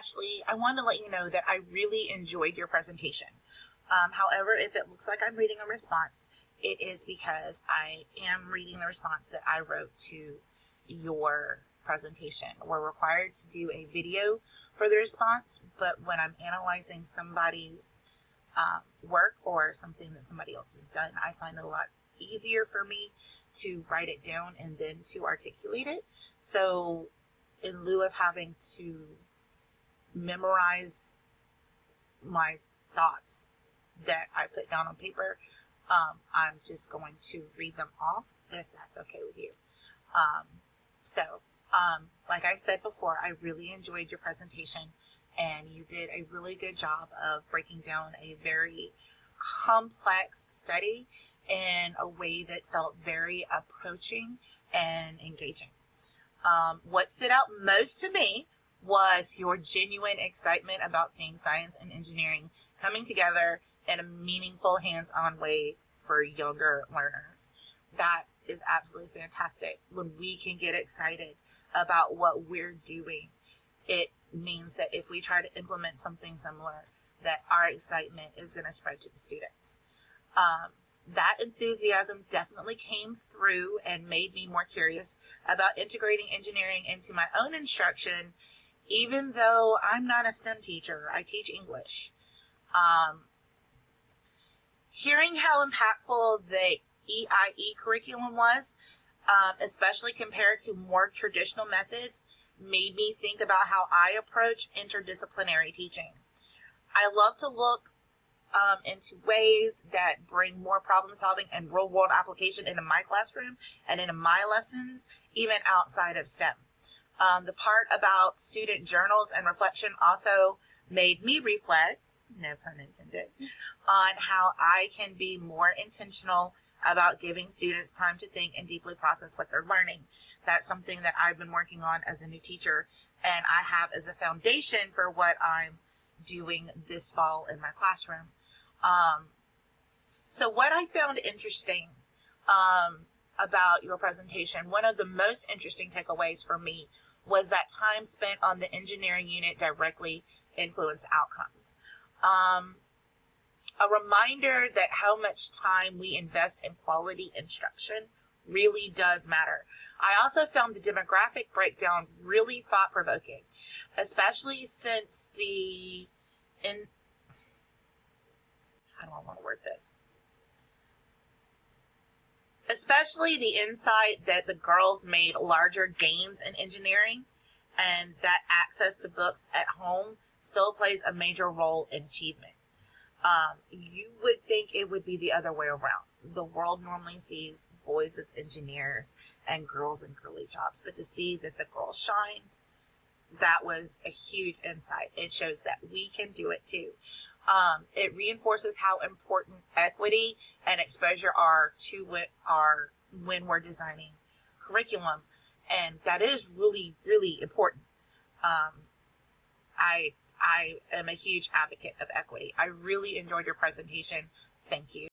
Ashley, I wanted to let you know that I really enjoyed your presentation. However, if it looks like I'm reading a response, it is because I am reading the response that I wrote to your presentation. We're required to do a video for the response, but when I'm analyzing somebody's work or something that somebody else has done, I find it a lot easier for me to write it down and then to articulate it. So in lieu of having to memorize my thoughts that I put down on paper, I'm just going to read them off, if that's okay with you. Like I said before, I really enjoyed your presentation, and you did a really good job of breaking down a very complex study in a way that felt very approaching and engaging. What stood out most to me was your genuine excitement about seeing science and engineering coming together in a meaningful, hands-on way for younger learners. That is absolutely fantastic. When we can get excited about what we're doing, it means that if we try to implement something similar, that our excitement is going to spread to the students. That enthusiasm definitely came through and made me more curious about integrating engineering into my own instruction, even though I'm not a STEM teacher. I teach English. Hearing how impactful the EIE curriculum was, especially compared to more traditional methods, made me think about how I approach interdisciplinary teaching. I love to look into ways that bring more problem solving and real world application into my classroom and into my lessons, even outside of STEM. The part about student journals and reflection also made me reflect, no pun intended, on how I can be more intentional about giving students time to think and deeply process what they're learning. That's something that I've been working on as a new teacher, and I have as a foundation for what I'm doing this fall in my classroom. So what I found interesting about your presentation, one of the most interesting takeaways for me was that time spent on the engineering unit directly influenced outcomes. A reminder that how much time we invest in quality instruction really does matter. I also found the demographic breakdown really thought-provoking, especially since how do I want to word this? Especially the insight that the girls made larger gains in engineering and that access to books at home still plays a major role in achievement. You would think it would be the other way around. The world normally sees boys as engineers and girls in girly jobs, but to see that the girls shined, that was a huge insight. It shows that we can do it too. It reinforces how important equity and exposure are when we're designing curriculum, and that is really, really important. I am a huge advocate of equity. I really enjoyed your presentation. Thank you.